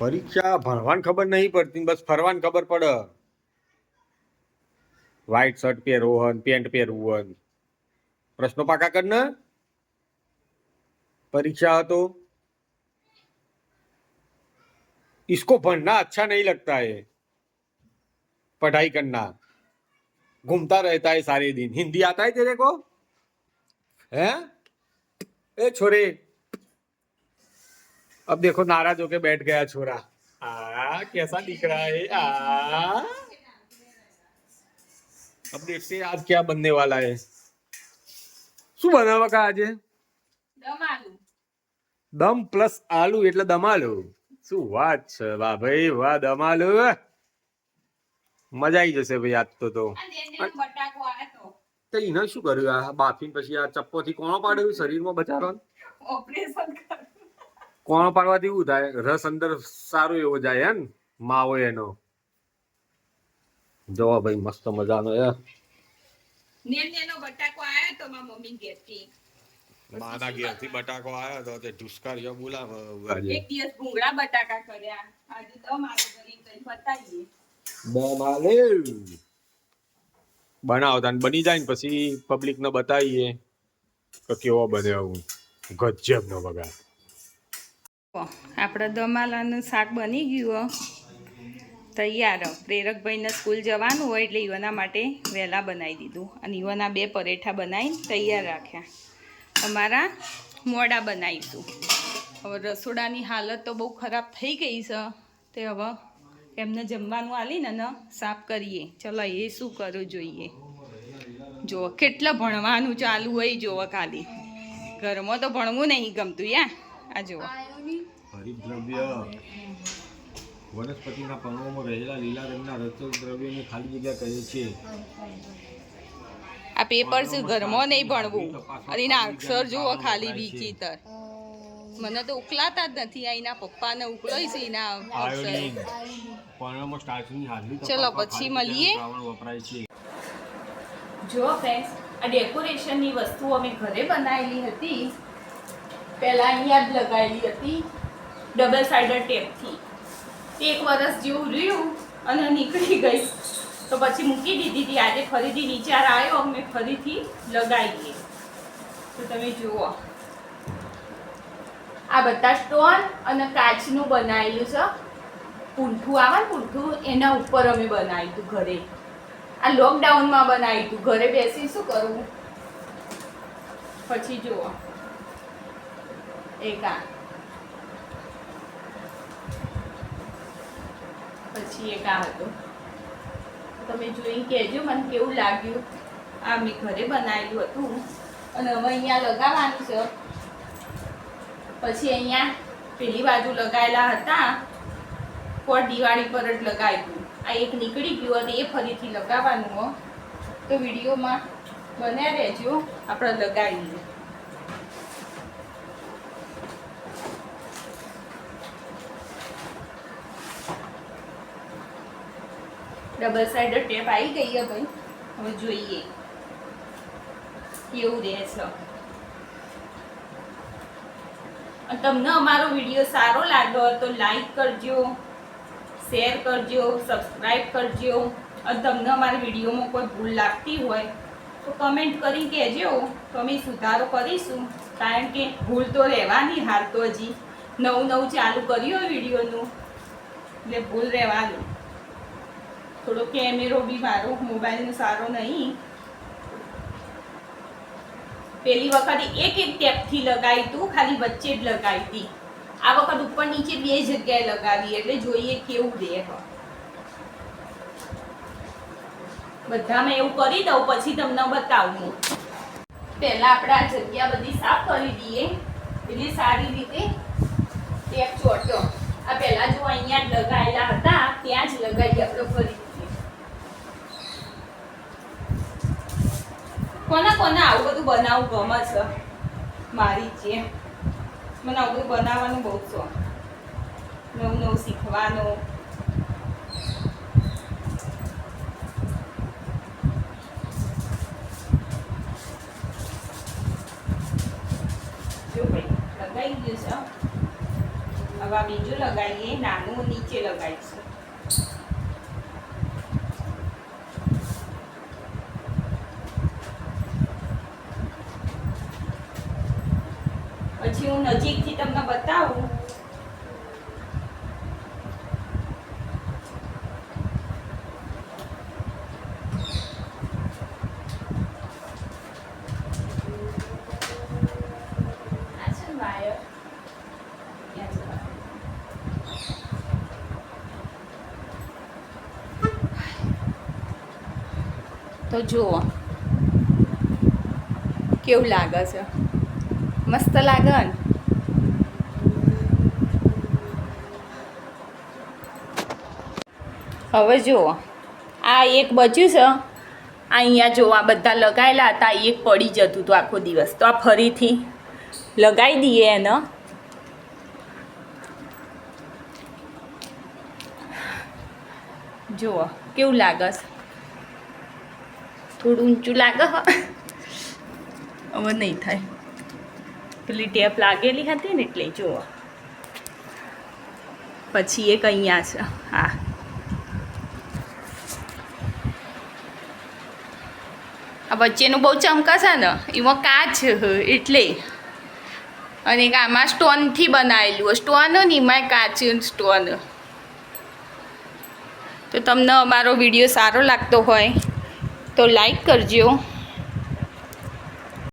પરીક્ષા ભણવાની ખબર નહીં પડતી, બસ ફરવાની ખબર પડે. વ્હાઈટ શર્ટ પહેરવો હોય, પેન્ટ પહેરવું હોય, પ્રશ્નો પાકા કર ને. परीक्षा तो इसको पढ़ना अच्छा नहीं लगता है, पढ़ाई करना, घूमता रहता है सारे दिन. हिंदी आता है तेरे को? है ए छोरे, अब देखो नाराज होके बैठ गया छोरा. कैसा दिख रहा है. अब देखते हैं आज क्या बनने वाला है. શું બનાવવા કા આજે? દમ પ્લસ આલુ એટલે દમાલુ. શું વાત છે, વાહ ભાઈ વાહ, દમાલુ મજા આવી જશે ભાઈ આજ તો. એને શું કર્યું? આ બાફીને પછી આ ચપ્પો થી કોણો પાડ્યું શરીરમાં બચારો? કોણો પાડવાથી એવું થાય, રસ અંદર સારો એવો જાય હે ને, માવો એનો. જો ભાઈ મસ્ત મજાનો માના ઘેરથી બટાકો આવ્યો તો તે ઢુસકારીઓ બોલાવે. એક દિવસ ભૂંગળા બટાકા કર્યા, આજે દમ આલુ કરીને બતાવીએ. દમ આલે બનાવતા ને બની જાય ને પછી પબ્લિક ને બતાવીએ કે કેવો બને. આવું ગજબ નો વગર. આપણે દમાલાનું શાક બની ગયું તૈયાર. પ્રેરકભાઈને સ્કૂલ જવાનું હોય એટલે યુવાના માટે વહેલા બનાવી દીધું અને યુવાના 2 પરેઠા બનાવીને તૈયાર રાખ્યા. અમારા મોડા બનાવીશું. હવે રસોડાની હાલત તો બહુ ખરાબ થઈ ગઈ છે, તે હવે એમને જમવાનું આલીને ને સાફ કરીએ. ચલો એ શું કરું જોઈએ. જુઓ કેટલા ભણવાનું ચાલુ હોય. જુઓ ખાલી ઘરમાં તો ભણવું નહીં ગમતું યા. આ જુઓ હરિદ્રવ્ય વનસ્પતિના પર્ણોમાં રહેલા લીલા રંગના રસક દ્રવ્યોને ખાલી જગ્યા કહે છે. આ પેપર છે, ઘરમાં નહીં ભણવું. અને એના અક્ષર જુઓ ખાલી વિચિત્ર. મને તો ઉકલાતા જ નથી. આ એના પપ્પાને ઉકળાય છે એના અક્ષર. ચલો પછી મળીએ. જો ફ્રેન્ડ્સ, આ ડેકોરેશનની વસ્તુ અમે ઘરે બનાવેલી હતી. પહેલા અહીંયા જ લગાવેલી હતી ડબલ સાઇડર ટેપથી. 1 વર્ષ જેવું રહ્યું અને નીકળી ગઈ તો પછી મૂકી દીધી હતી. આજે ફરીથી વિચાર આવ્યો અમે ફરીથી લગાવીએ. તો તમે જુઓ આ બધા સ્ટોન અને કાચનું બનાવેલું છે. પૂંઠું આવે ને, પૂંઠું એના ઉપર અમે બનાવ્યું હતું ઘરે. આ લોકડાઉનમાં બનાવ્યું હતું. ઘરે બેસી શું કરવું. પછી જુઓ એક આ, પછી એક આ હતો. તમે જોઈને કહેજો મને કેવું લાગ્યું. આ મેં ઘરે બનાવેલું હતું અને હવે અહીંયા લગાવવાનું છે. પછી અહીંયા પેલી બાજુ લગાવેલા હતા પણ દિવાળી પર જ લગાવ્યું. આ એક નીકળી ગયું અને એ ફરીથી લગાવવાનું હો. તો વિડીયોમાં બન્યા રહેજો, આપણે લગાવીએ. ડબલ સાઇડર ટેપ આવી ગઈ છે ભાઈ. હવે જોઈએ કેવું રહે છે. તમને અમારો વિડીયો સારો લાગ્યો તો લાઈક કરજો, શેર કરજો, સબસ્ક્રાઈબ કરજો. અને તમને અમારા વિડીયોમાં કોઈ ભૂલ લાગતી હોય તો કમેન્ટ કરી કહેજો, તો અમે સુધારો કરીશું. કારણ કે ભૂલ તો રહેવાની. હાલ તો હજી નવું ચાલુ કર્યું વિડીયોનું એટલે ભૂલ રહેવાનું. થોડો કેમેરો બી મારો મોબાઈલનો સારો નહીં. પેલી વખતે એક ટેપથી લગાવી તું, ખાલી વચ્ચે જ લગાવી હતી. આ વખત ઉપર નીચે 2 જગ્યાએ લગાવી એટલે જોઈએ કેવું રહે. બધામાં એવું કરી દઉં પછી તમને બતાવું. પહેલા આપણે આ જગ્યા બધી સાફ કરી દઈએ એટલે સારી રીતે ટેપ ચોટો. આ પહેલા જો અહીંયા જ લગાવેલા હતા ત્યાં જ લગાવી આપણે ફરી. કોના આવું બધું બનાવવું ગમે છે મારી જેમ. મને આવું બધું બનાવવાનું બહુ શોખ. નવું શીખવાનો. જો ભાઈ લગાવી ગયું છે. હવે બીજું લગાવીએ, નાનું નીચે લગાવીશું. પછી હું નજીકથી તમને બતાવું. તો જુઓ કેવું લાગે છે, મસ્ત લાગે ને. હવે જુઓ આ એક બચ્યું છે, આ અહીંયા જો આ બધા લગાવેલા હતા, એક પડી જતું હતું આખો દિવસ, તો આ ફરીથી લગાવી દઈએ એને. જુઓ કેવું લાગે છે, થોડું ઊંચું લાગે. હવે નહીં થાય, પેલી ટેપ લાગેલી હતી ને એટલે. જુઓ પછી એક અહીંયા છે, હા આ વચ્ચેનું બહુ ચમકશે ને, એમાં કાચ એટલે. અને એક આમાં સ્ટોનથી બનાવેલું સ્ટોન ને, એમાં કાચ સ્ટોન. તો તમને અમારો વિડીયો સારો લાગતો હોય તો લાઈક કરજો.